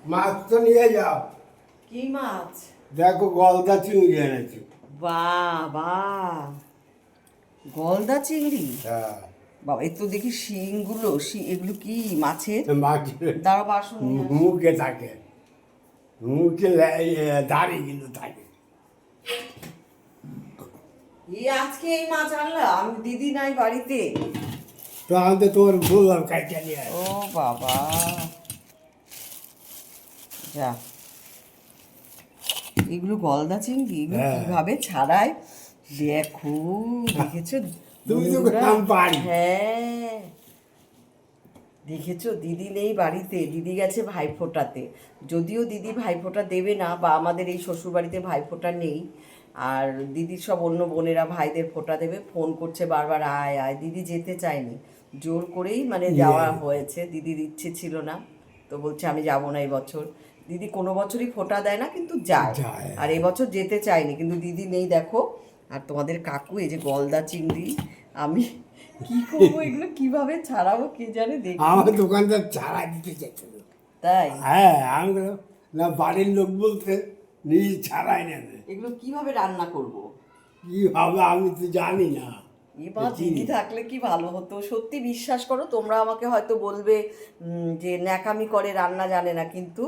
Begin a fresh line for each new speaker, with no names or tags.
মাছ তো নিয়ে যাও।
কি মাছ?
দেখো গলদা চিংড়ি এনেছি।
বাবা, গলদা চিংড়ি?
হ্যাঁ,
বাবা, এ তো দেখি শিংগুলো, এগুলো কি মাছের?
মাছের
দাঁড়া, বাসন নিয়ে আসি।
মুখে থাকে, মুখে দাড়িগুলো থাকে।
আজকে এই মাছ আনলা? আমি দিদি নাই বাড়িতে।
তো আমি তো তোমার বললাম কাইটা নিয়ে
ও
আসি।
বাবা, যা, এগুলো গলদা চিংড়ি, এগুলো
হ্যাঁ।
কিভাবে ছাড়ায় দেখো, দেখেছো
তুমি তো
বন্ধুরা?
নাম পারি।
হ্যাঁ, দেখেছো দিদি নেই বাড়িতে, দিদি গেছে ভাইফোঁটাতে। যদিও দিদি ভাইফোঁটা দেবে না, বা আমাদের এই শ্বশুরবাড়িতে ভাইফোঁটা নেই, আর দিদির সব অন্য বোনেরা ভাইদের ফোঁটা দেবে, ফোন করছে বারবার আয় আয়, দিদি যেতে চায়নি, জোর করেই মানে যাওয়া হয়েছে, দিদির ইচ্ছে ছিল না, তো বলছে আমি যাব না এই বছর। দিদি কোনো বছরই ফোঁটা দেয় না, কিন্তু যায়।
যায়।
আর এবছর যেতে চায়নি, কিন্তু দিদি নেই দেখো। আর তোমাদের কাকু এই যে গলদা চিংড়ি, আমি কি করবো, এগুলো কিভাবে ছাড়াবো কে জানে, দেখি।
আমার দোকানদার ছাড়া দিতে চাইছিল।
তাই?
হ্যাঁ, আমি বললাম, না বাড়ির লোক বলতে নিজ ছাড়াই নেবে।
এগুলো কিভাবে রান্না করব?
কি হবে আমি তো জানি না।
এবার দিদি থাকলে কি ভালো হতো, সত্যি বিশ্বাস করো, তোমরা আমাকে হয়তো বলবে যে ন্যাকামি করে, রান্না জানে না, কিন্তু